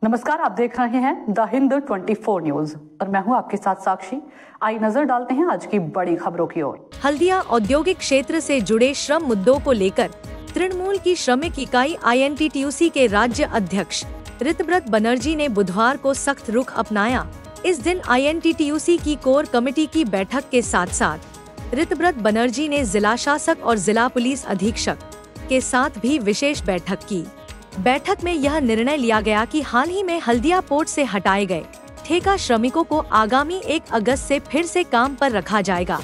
नमस्कार, आप देख रहे हैं द हिंद 24 न्यूज और मैं हूं आपके साथ साक्षी। आई नजर डालते हैं आज की बड़ी खबरों की ओर। हल्दिया औद्योगिक क्षेत्र से जुड़े श्रम मुद्दों को लेकर तृणमूल की श्रमिक इकाई INTTUC के राज्य अध्यक्ष ऋतव्रत बनर्जी ने बुधवार को सख्त रुख अपनाया। इस दिन INTTUC की कोर कमेटी की बैठक के साथ साथ ऋतव्रत बनर्जी ने जिला शासक और जिला पुलिस अधीक्षक के साथ भी विशेष बैठक की। बैठक में यह निर्णय लिया गया कि हाल ही में हल्दिया पोर्ट से हटाए गए ठेका श्रमिकों को आगामी 1 अगस्त से फिर से काम पर रखा जाएगा।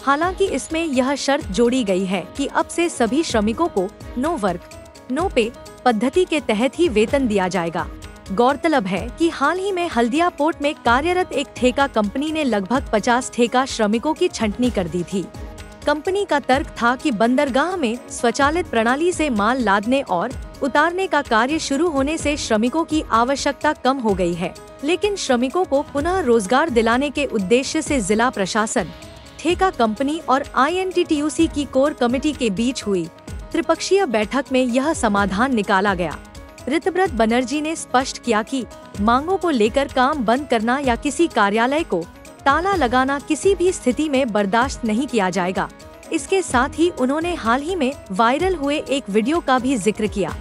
हालांकि इसमें यह शर्त जोड़ी गई है कि अब से सभी श्रमिकों को नो वर्क नो पे पद्धति के तहत ही वेतन दिया जाएगा। गौरतलब है कि हाल ही में हल्दिया पोर्ट में कार्यरत एक ठेका कंपनी ने लगभग 50 ठेका श्रमिकों की छंटनी कर दी थी। कंपनी का तर्क था कि बंदरगाह में स्वचालित प्रणाली से माल लादने और उतारने का कार्य शुरू होने से श्रमिकों की आवश्यकता कम हो गई है, लेकिन श्रमिकों को पुनः रोजगार दिलाने के उद्देश्य से जिला प्रशासन, ठेका कंपनी और INTTUC की कोर कमेटी के बीच हुई त्रिपक्षीय बैठक में यह समाधान निकाला गया। ऋतव्रत बनर्जी ने स्पष्ट किया कि मांगों को लेकर काम बंद करना या किसी कार्यालय को ताला लगाना किसी भी स्थिति में बर्दाश्त नहीं किया जाएगा। इसके साथ ही उन्होंने हाल ही में वायरल हुए एक वीडियो का भी जिक्र किया,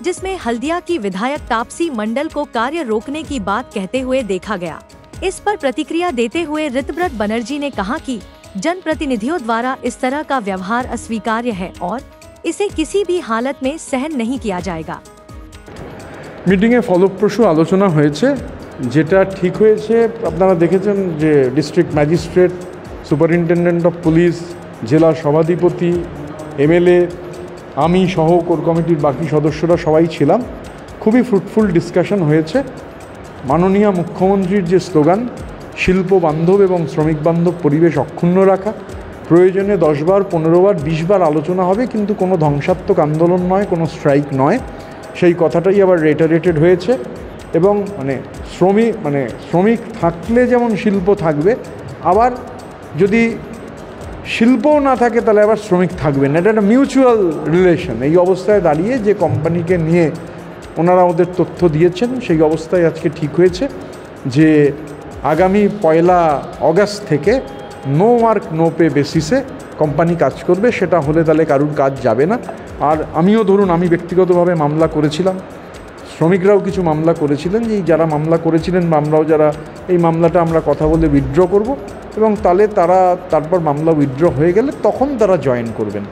जिसमें हल्दिया की विधायक तापसी मंडल को कार्य रोकने की बात कहते हुए देखा गया। इस पर प्रतिक्रिया देते हुए ऋतव्रत बनर्जी ने कहा कि जनप्रतिनिधियों द्वारा इस तरह का व्यवहार अस्वीकार्य है और इसे किसी भी हालत में सहन नहीं किया जाएगा। मीटिंगे फलप्रसू आलोचना হয়েছে, যেটা ঠিক হয়েছে আপনারা দেখেছেন যে district magistrate, superintendent of police, জেলা সভাধিপতি, MLA, আমি সহ কোর কমিটির বাকি সদস্যরা সবাই ছিলাম। খুবই ফ্রুটফুল ডিসকাশন হয়েছে। মাননীয় মুখ্যমন্ত্রীর যে স্লোগান শিল্প বান্ধব এবং শ্রমিক বান্ধব পরিবেশ অক্ষুণ্ণ রাখা, প্রয়োজনে 10 বার 15 বার 20 বার আলোচনা হবে, কিন্তু কোনো ধ্বংসাত্মক আন্দোলন নয়, কোনো স্ট্রাইক নয়, সেই কথাটাই আবার রেটারেটেড হয়েছে। এবং শ্রমিক থাকলে যেমন শিল্প থাকবে, আবার যদি শিল্পও না থাকে তাহলে আবার শ্রমিক থাকবে না। এটা একটা মিউচুয়াল রিলেশন। এই অবস্থায় দাঁড়িয়ে যে কোম্পানিকে নিয়ে ওনারা ওদের তথ্য দিয়েছেন, সেই অবস্থায় আজকে ঠিক হয়েছে যে আগামী 1 অগাস্ট থেকে নো ওয়ার্ক নো পে বেসিসে কোম্পানি কাজ করবে। সেটা হলে তাহলে কারুর কাজ যাবে না। আর আমিও ধরুন, আমি ব্যক্তিগতভাবে মামলা করেছিলাম, শ্রমিকরাও কিছু মামলা করেছিলেন, যে যারা মামলা করেছিলেন বা আমরাও যারা এই মামলাটা আমরা কথা বলে উইথড্র করব, এবং তাহলে তারপর মামলা উইথড্র হয়ে গেলে তখন তারা জয়েন করবেন।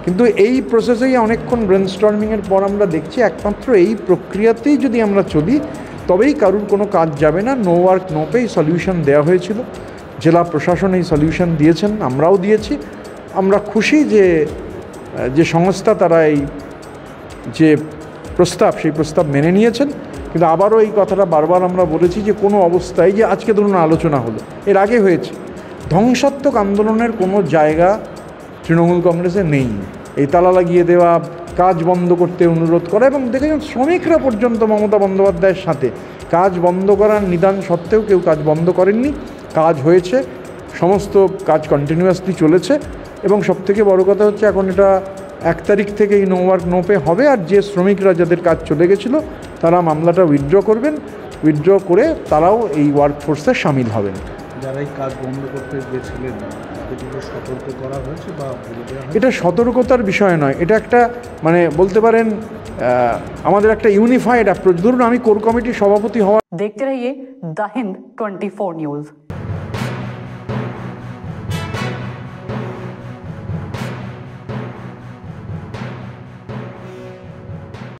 কিন্তু এই প্রসেসেই অনেকক্ষণ ব্রেনস্টর্মিংয়ের পর আমরা দেখছি একমাত্র এই প্রক্রিয়াতেই যদি আমরা চলি তবেই কারুর কোনো কাজ যাবে না। No work no pay solution দেওয়া হয়েছিল, জেলা প্রশাসন এই সলিউশন দিয়েছেন, আমরাও দিয়েছি। আমরা খুশি যে সংস্থা তারা এই যে প্রস্তাব, সেই প্রস্তাব মেনে নিয়েছেন। কিন্তু আবারও এই কথাটা বারবার আমরা বলেছি যে কোনো অবস্থায়, যে আজকে ধরুন আলোচনা হলো, এর আগে হয়েছে, ধ্বংসাত্মক আন্দোলনের কোনো জায়গা তৃণমূল কংগ্রেসে নেই। এই তালা লাগিয়ে দেওয়া, কাজ বন্ধ করতে অনুরোধ করা, এবং দেখেছেন শ্রমিকরা পর্যন্ত মমতা বন্দ্যোপাধ্যায়ের সাথে কাজ বন্ধ করার নিদান সত্ত্বেও কেউ কাজ বন্ধ করেননি। কাজ হয়েছে, সমস্ত কাজ কন্টিনিউয়াসলি চলেছে। এবং সবথেকে বড় কথা হচ্ছে এখন এটা 1 তারিখ থেকে এই নো ওয়ার্ক নো পে হবে। আর যে শ্রমিকরা যাদের কাজ চলে গেছিলো তারা মামলাটা উইথড্র করবেন, উইথড্র করে তারাও এই ওয়ার্কফোর্সে সামিল হবেন। যারা এই কাজ বন্ধ করতে গেছিলেন তাদেরকে সতর্ক করা হয়েছে বা এটা সতর্কতার বিষয় নয়, এটা একটা বলতে পারেন আমাদের একটা ইউনিফাইড অ্যাপ্রোচ। ধরুন আমি কোর কমিটির সভাপতি হওয়া। देखते रहिए द हिंद 24 न्यूज।